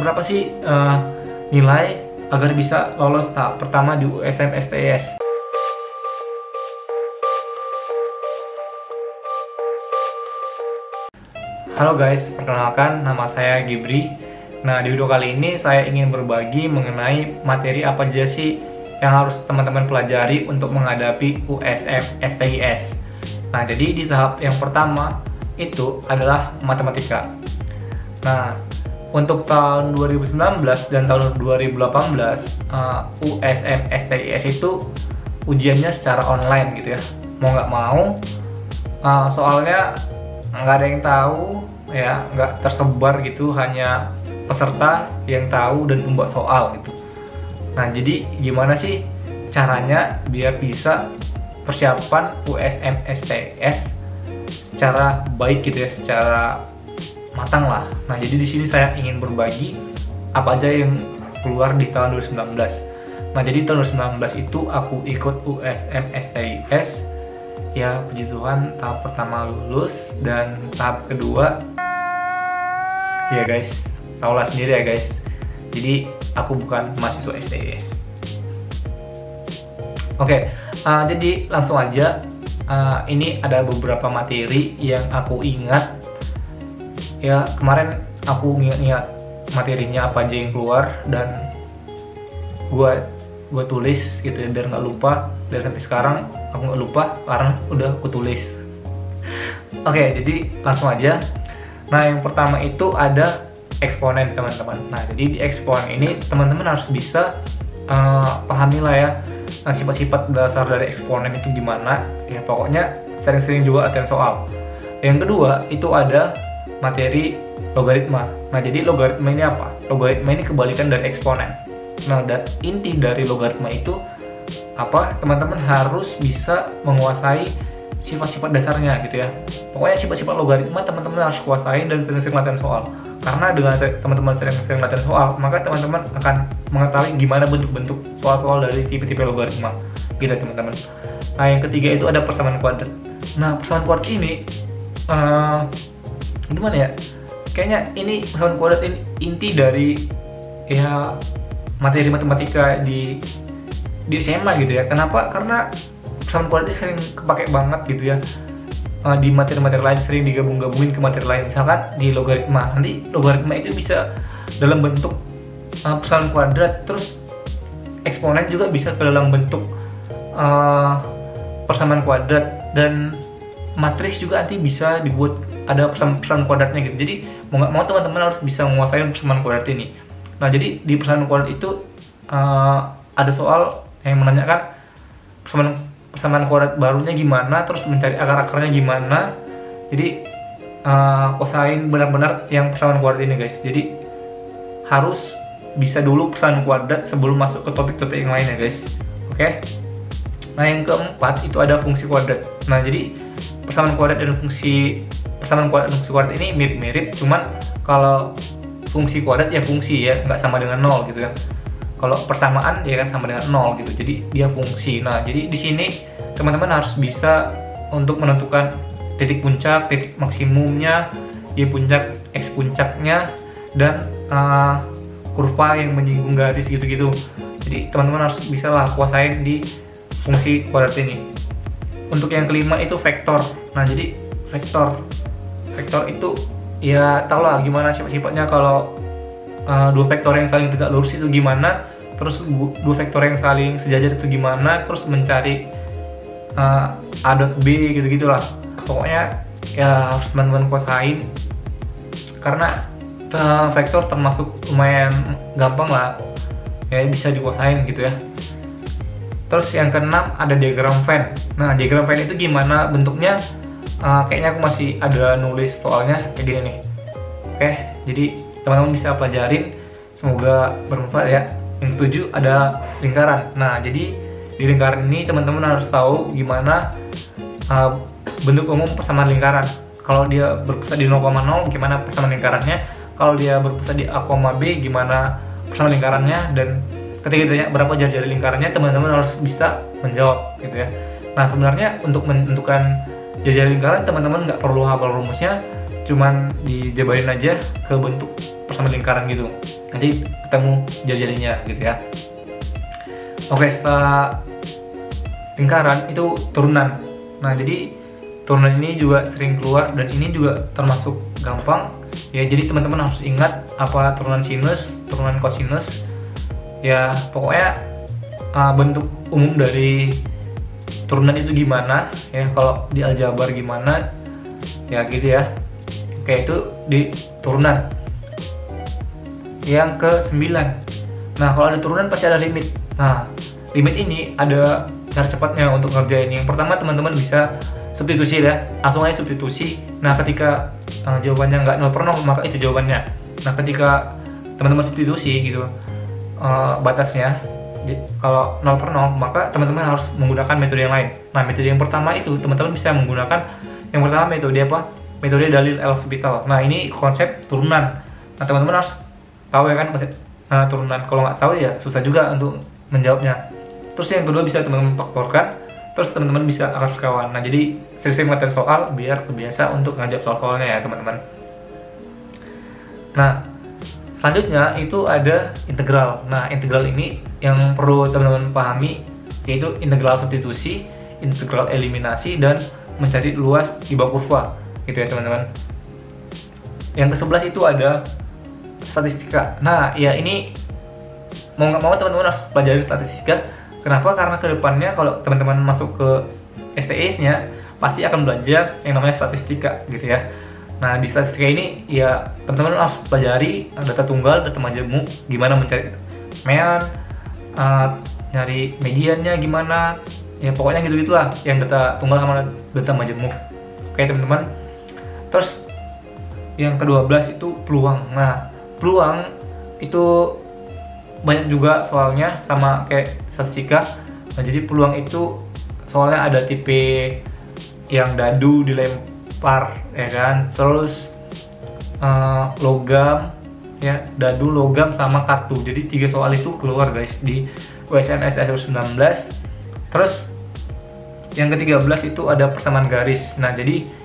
Berapa sih nilai agar bisa lolos tahap pertama di USM STIS? Halo guys, perkenalkan nama saya Gibri. Nah, di video kali ini saya ingin berbagi mengenai materi apa aja sih yang harus teman-teman pelajari untuk menghadapi USM STIS. Nah, jadi di tahap yang pertama itu adalah matematika. Nah, untuk tahun 2019 dan tahun 2018 USM STIS itu ujiannya secara online gitu ya. Mau nggak mau, soalnya nggak ada yang tahu ya, nggak tersebar gitu, hanya peserta yang tahu dan membuat soal gitu. Nah, jadi gimana sih caranya biar bisa persiapan USM STIS secara baik gitu ya, secara matang lah. Nah, jadi di sini saya ingin berbagi apa aja yang keluar di tahun 2019. Nah, jadi tahun 2019 itu aku ikut USM STIS. Ya, puji Tuhan, tahap pertama lulus dan tahap kedua ya guys, tahulah sendiri ya guys. Jadi aku bukan mahasiswa STIS. Oke, jadi langsung aja. Ini ada beberapa materi yang aku ingat. Ya, kemarin aku ingat materinya apa aja yang keluar dan gue tulis gitu ya, biar nggak lupa. Dan sampai sekarang aku nggak lupa karena udah aku tulis. Oke, jadi langsung aja. Nah, yang pertama itu ada eksponen teman-teman. Nah, jadi di eksponen ini teman-teman harus bisa pahami lah ya, sifat-sifat dasar dari eksponen itu gimana. Ya, pokoknya sering-sering juga latihan soal. Yang kedua itu ada materi logaritma. Nah, jadi logaritma ini apa? Logaritma ini kebalikan dari eksponen. Nah, dan inti dari logaritma itu apa? Teman-teman harus bisa menguasai sifat-sifat dasarnya gitu ya. Pokoknya sifat-sifat logaritma teman-teman harus kuasain dan sering-sering latihan soal. Karena dengan teman-teman sering-sering latihan soal, maka teman-teman akan mengetahui gimana bentuk-bentuk soal-soal dari tipe-tipe logaritma gitu teman-teman. Nah, yang ketiga itu ada persamaan kuadrat. Nah, persamaan kuadrat ini gimana ya? Kayaknya ini persamaan kuadrat ini inti dari ya materi matematika di SMA gitu ya. Kenapa? Karena persamaan kuadrat ini sering kepake banget gitu ya. Di materi-materi lain sering digabung-gabungin ke materi lain. Misalkan di logaritma, nanti logaritma itu bisa dalam bentuk persamaan kuadrat, terus eksponen juga bisa ke dalam bentuk persamaan kuadrat, dan matriks juga nanti bisa dibuat ada persamaan kuadratnya gitu. Jadi mau nggak mau teman-teman harus bisa menguasai persamaan kuadrat ini. Nah, jadi di persamaan kuadrat itu ada soal yang menanyakan persamaan kuadrat barunya gimana, terus mencari akar-akarnya gimana. Jadi kuasain benar-benar yang persamaan kuadrat ini guys. Jadi harus bisa dulu persamaan kuadrat sebelum masuk ke topik-topik yang lain ya guys. Oke. Nah, yang keempat itu ada fungsi kuadrat. Nah, jadi persamaan kuadrat dan fungsi kuadrat ini mirip-mirip, cuman kalau fungsi kuadrat ya fungsi ya, nggak sama dengan nol gitu ya. Kalau persamaan ya kan sama dengan nol gitu, jadi dia fungsi. Nah, jadi di sini teman-teman harus bisa untuk menentukan titik puncak, titik maksimumnya, y puncak, x puncaknya, dan kurva yang menyinggung garis gitu-gitu. Jadi teman-teman harus bisa lah kuasain di fungsi kuadrat ini. Untuk yang kelima itu vektor. Nah, jadi vektor itu ya tau lah gimana sifat-sifatnya. Kalau dua vektor yang saling tegak lurus itu gimana, terus dua vektor yang saling sejajar itu gimana, terus mencari A dot B gitu-gitu lah. Pokoknya ya harus teman-teman kuasain, karena vektor termasuk lumayan gampang lah ya, bisa dikuasain gitu ya. Terus yang keenam ada diagram Venn. Nah, diagram Venn itu gimana bentuknya? Kayaknya aku masih ada nulis soalnya kayak gini nih. Oke, jadi teman-teman bisa pelajarin, semoga bermanfaat ya. Yang ketujuh ada lingkaran. Nah, jadi di lingkaran ini teman-teman harus tahu gimana bentuk umum persamaan lingkaran. Kalau dia berpusat di 0,0 gimana persamaan lingkarannya, kalau dia berpusat di A, B gimana persamaan lingkarannya, dan ketika ditanya berapa jari-jari lingkarannya, teman-teman harus bisa menjawab gitu ya. Nah, sebenarnya untuk menentukan jari-jari lingkaran teman-teman nggak perlu hafal rumusnya, cuman dijabarin aja ke bentuk persamaan lingkaran gitu, nanti ketemu jari-jarinya gitu ya. Oke, setelah lingkaran itu turunan. Nah, jadi turunan ini juga sering keluar dan ini juga termasuk gampang ya. Jadi teman-teman harus ingat apa turunan sinus, turunan kosinus ya. Pokoknya bentuk umum dari turunan itu gimana ya, kalau di aljabar gimana ya gitu ya. Oke, itu di turunan. Yang ke-9, nah kalau ada turunan pasti ada limit. Nah, limit ini ada cara cepatnya untuk ngerjain. Yang pertama, teman-teman bisa substitusi ya, langsung aja substitusi. Nah, ketika jawabannya nggak 0/0, maka itu jawabannya. Nah, ketika teman-teman substitusi gitu batasnya, kalau 0/0, maka teman-teman harus menggunakan metode yang lain. Nah, metode yang pertama itu teman-teman bisa menggunakan yang pertama metode apa? Metode dalil El-Hospital. Nah, ini konsep turunan. Nah, teman-teman harus tahu ya kan konsep turunan. Kalau nggak tahu ya susah juga untuk menjawabnya. Terus yang kedua bisa teman-teman faktorkan. Terus teman-teman bisa akar sekawan. Nah, jadi sering-sering materi soal biar kebiasa untuk ngajak soal-soalnya ya teman-teman. Nah, selanjutnya itu ada integral. Nah, integral ini yang perlu teman-teman pahami, yaitu integral substitusi, integral eliminasi, dan mencari luas di bawah kurva gitu ya teman-teman. Yang ke-11 itu ada statistika. Nah, ya ini mau nggak mau teman-teman harus pelajari statistika. Kenapa? Karena kedepannya kalau teman-teman masuk ke STS-nya pasti akan belajar yang namanya statistika gitu ya. Nah, di statistika ini ya teman-teman harus pelajari data tunggal, data majemuk, gimana mencari mean, nyari mediannya gimana, ya pokoknya gitu-gitulah yang data tunggal sama data majemuk. Oke teman-teman. Terus yang ke-12 itu peluang. Nah, peluang itu banyak juga soalnya sama kayak statistika. Nah, jadi peluang itu soalnya ada tipe yang dadu dilempar ya kan, terus logam ya, dadu, logam, sama kartu. Jadi 3 soal itu keluar guys di USN STS 19. Terus yang ke-13 itu ada persamaan garis. Nah, jadi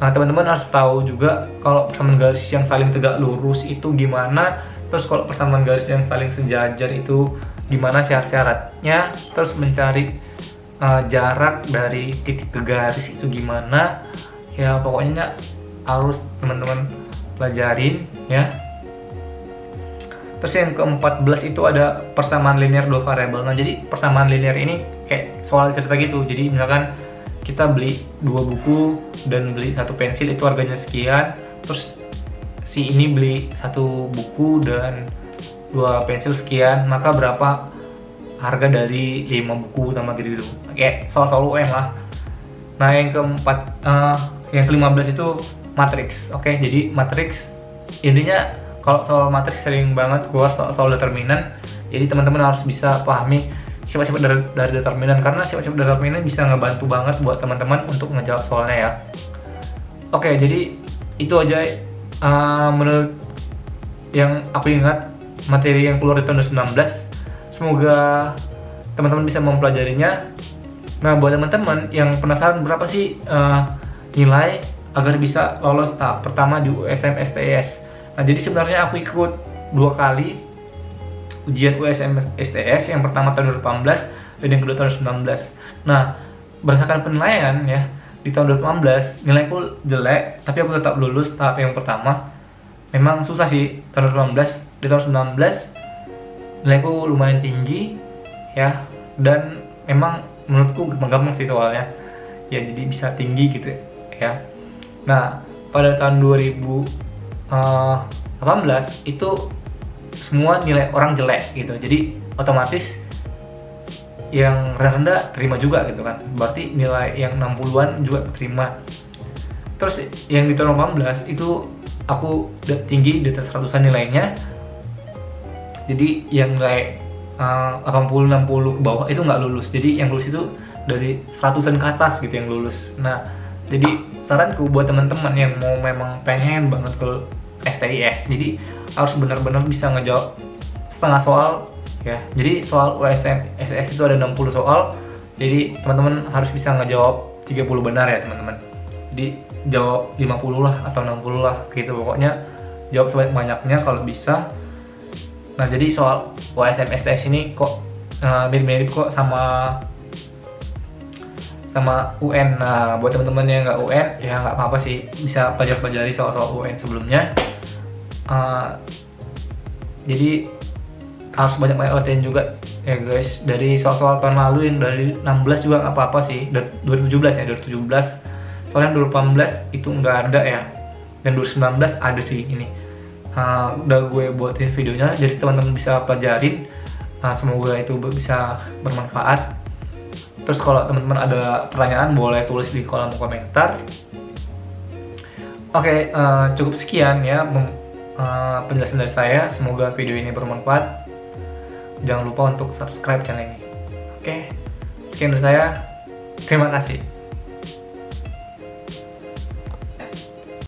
teman-teman harus tahu juga kalau persamaan garis yang saling tegak lurus itu gimana. Terus kalau persamaan garis yang saling sejajar itu gimana syarat-syaratnya. Terus mencari jarak dari titik ke garis itu gimana. Ya pokoknya harus teman-teman pelajarin ya. Terus yang ke-14 itu ada persamaan linear dua variabel. Nah, jadi persamaan linear ini kayak soal cerita gitu. Jadi misalkan kita beli 2 buku dan beli 1 pensil, itu harganya sekian. Terus si ini beli 1 buku dan 2 pensil sekian, maka berapa harga dari 5 buku sama gitu-gitu. Kayak soal-soal UM lah. Nah, yang yang ke-15 itu matriks. Oke, jadi matriks intinya kalau soal matriks sering banget keluar soal determinan. Jadi teman-teman harus bisa pahami sifat-sifat dari determinan, karena sifat-sifat determinan bisa ngebantu banget buat teman-teman untuk ngejawab soalnya ya. Oke, jadi itu aja menurut yang aku ingat materi yang keluar di tahun 2019. Semoga teman-teman bisa mempelajarinya. Nah, buat teman-teman yang penasaran berapa sih nilai agar bisa lolos tahap pertama di USM STS. Nah, jadi sebenarnya aku ikut 2 kali ujian USM STS, yang pertama tahun 2018 dan yang kedua tahun 2019. Nah, berdasarkan penilaian ya, di tahun 2018 nilaiku jelek, tapi aku tetap lulus tahap yang pertama. Memang susah sih tahun 2018. Di tahun 2019 nilaiku lumayan tinggi ya, dan memang menurutku gampang sih soalnya ya, jadi bisa tinggi gitu ya. Nah, pada tahun 2018 itu semua nilai orang jelek gitu, jadi otomatis yang rendah-rendah terima juga gitu kan, berarti nilai yang 60-an juga terima. Terus yang di tahun 2018 itu aku tinggi di atas 100-an nilainya, jadi yang nilai 80-60 ke bawah itu nggak lulus. Jadi yang lulus itu dari 100-an ke atas gitu yang lulus. Nah, jadi saranku buat teman-teman yang mau memang pengen banget ke STIS, jadi harus benar-benar bisa ngejawab setengah soal ya. Jadi soal USM STS itu ada 60 soal, jadi teman-teman harus bisa ngejawab 30 benar ya teman-teman. Jadi jawab 50 lah atau 60 lah gitu, pokoknya jawab sebanyak-banyaknya kalau bisa. Nah jadi soal UASM STS ini kok mirip-mirip kok sama UN. Nah buat teman-teman yang nggak UN ya nggak apa-apa sih, bisa pelajari soal UN sebelumnya. Jadi harus banyak-banyak latihan juga ya guys, dari soal-soal tahun lalu yang dari 16 juga nggak apa-apa sih, 2017 ya, 2017 soalnya 2018 itu nggak ada ya, dan 2019 ada sih ini. Udah gue buatin videonya, jadi teman-teman bisa pelajarin. Semoga itu bisa bermanfaat. Terus kalau teman-teman ada pertanyaan boleh tulis di kolom komentar. Oke, cukup sekian ya penjelasan dari saya. Semoga video ini bermanfaat. Jangan lupa untuk subscribe channel ini. Oke, sekian dari saya. Terima kasih.